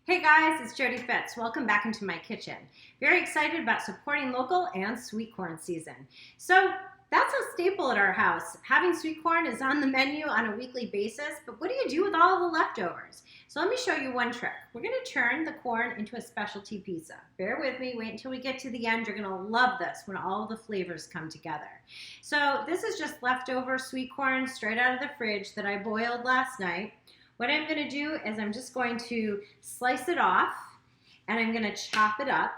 Hey guys, it's Jody Fitz. Welcome back into my kitchen. Very excited about supporting local and sweet corn season. So that's a staple at our house. Having sweet corn is on the menu on a weekly basis, but what do you do with all the leftovers? So let me show you one trick. We're gonna turn the corn into a specialty pizza. Bear with me, wait until we get to the end. You're gonna love this when all the flavors come together. So this is just leftover sweet corn straight out of the fridge that I boiled last night. What I'm going to do is I'm just going to slice it off and I'm going to chop it up.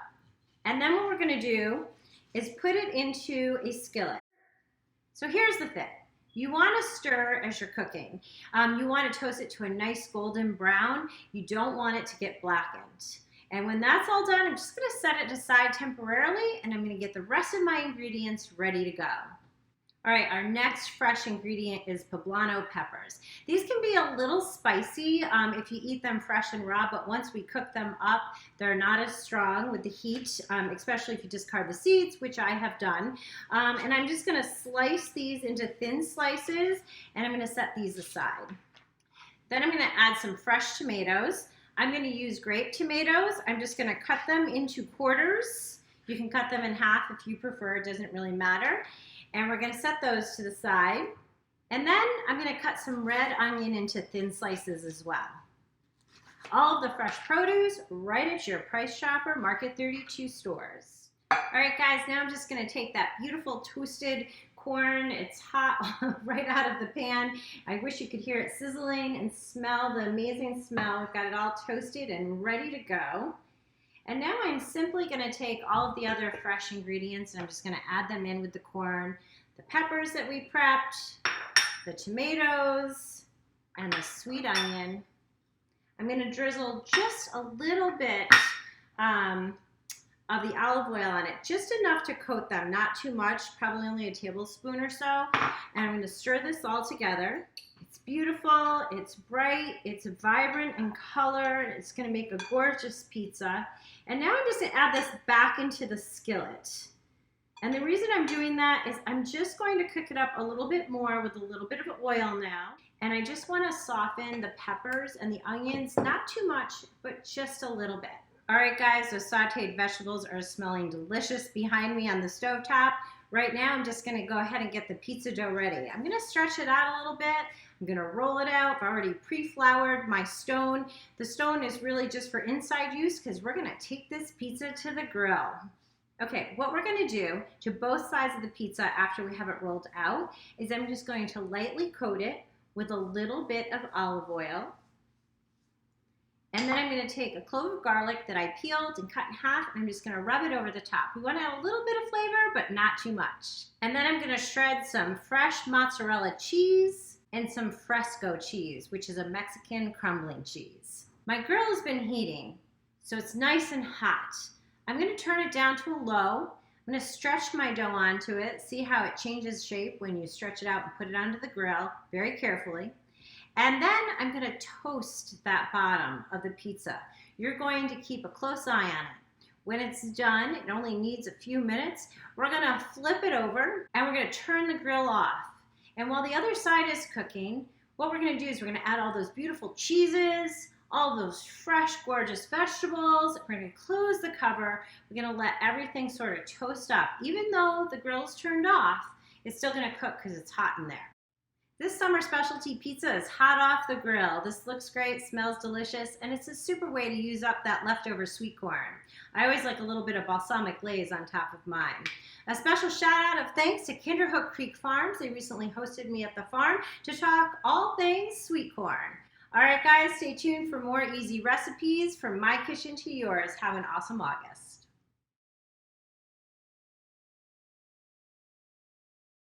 And then what we're going to do is put it into a skillet. So here's the thing. You want to stir as you're cooking. You want to toast it to a nice golden brown. You don't want it to get blackened. And when that's all done, I'm just going to set it aside temporarily and I'm going to get the rest of my ingredients ready to go. All right, our next fresh ingredient is poblano peppers. These can be a little spicy if you eat them fresh and raw, but once we cook them up, they're not as strong with the heat, especially if you discard the seeds, which I have done. And I'm just gonna slice these into thin slices, and I'm gonna set these aside. Then I'm gonna add some fresh tomatoes. I'm gonna use grape tomatoes. I'm just gonna cut them into quarters. You can cut them in half if you prefer, it doesn't really matter. And we're gonna set those to the side. And then I'm gonna cut some red onion into thin slices as well. All of the fresh produce right at your Price Chopper Market 32 stores. All right guys, now I'm just gonna take that beautiful toasted corn. It's hot right out of the pan. I wish you could hear it sizzling and smell the amazing smell. We've got it all toasted and ready to go. And now I'm simply going to take all of the other fresh ingredients and I'm just going to add them in with the corn, the peppers that we prepped, the tomatoes, and the sweet onion. I'm going to drizzle just a little bit of the olive oil on it, just enough to coat them, not too much, probably only a tablespoon or so. And I'm going to stir this all together. It's beautiful, it's bright, it's vibrant in color, it's going to make a gorgeous pizza. And now I'm just going to add this back into the skillet. And the reason I'm doing that is I'm just going to cook it up a little bit more with a little bit of oil now. And I just want to soften the peppers and the onions, not too much, but just a little bit. All right guys, those sauteed vegetables are smelling delicious behind me on the stovetop. Right now I'm just going to go ahead and get the pizza dough ready. I'm going to stretch it out a little bit. I'm going to roll it out. I've already pre-floured my stone. The stone is really just for inside use because we're going to take this pizza to the grill. Okay, what we're going to do to both sides of the pizza after we have it rolled out is I'm just going to lightly coat it with a little bit of olive oil. And then I'm going to take a clove of garlic that I peeled and cut in half, and I'm just going to rub it over the top. We want to add a little bit of flavor, but not too much. And then I'm going to shred some fresh mozzarella cheese and some fresco cheese, which is a Mexican crumbling cheese. My grill has been heating, so it's nice and hot. I'm going to turn it down to a low. I'm going to stretch my dough onto it, see how it changes shape when you stretch it out and put it onto the grill very carefully. And then I'm going to toast that bottom of the pizza. You're going to keep a close eye on it. When it's done, it only needs a few minutes. We're going to flip it over and we're going to turn the grill off. And while the other side is cooking, what we're going to do is we're going to add all those beautiful cheeses, all those fresh, gorgeous vegetables. We're going to close the cover. We're going to let everything sort of toast up. Even though the grill's turned off, it's still going to cook because it's hot in there. This summer specialty pizza is hot off the grill. This looks great, smells delicious, and it's a super way to use up that leftover sweet corn. I always like a little bit of balsamic glaze on top of mine. A special shout out of thanks to Kinderhook Creek Farms. They recently hosted me at the farm to talk all things sweet corn. All right guys, stay tuned for more easy recipes from my kitchen to yours. Have an awesome August.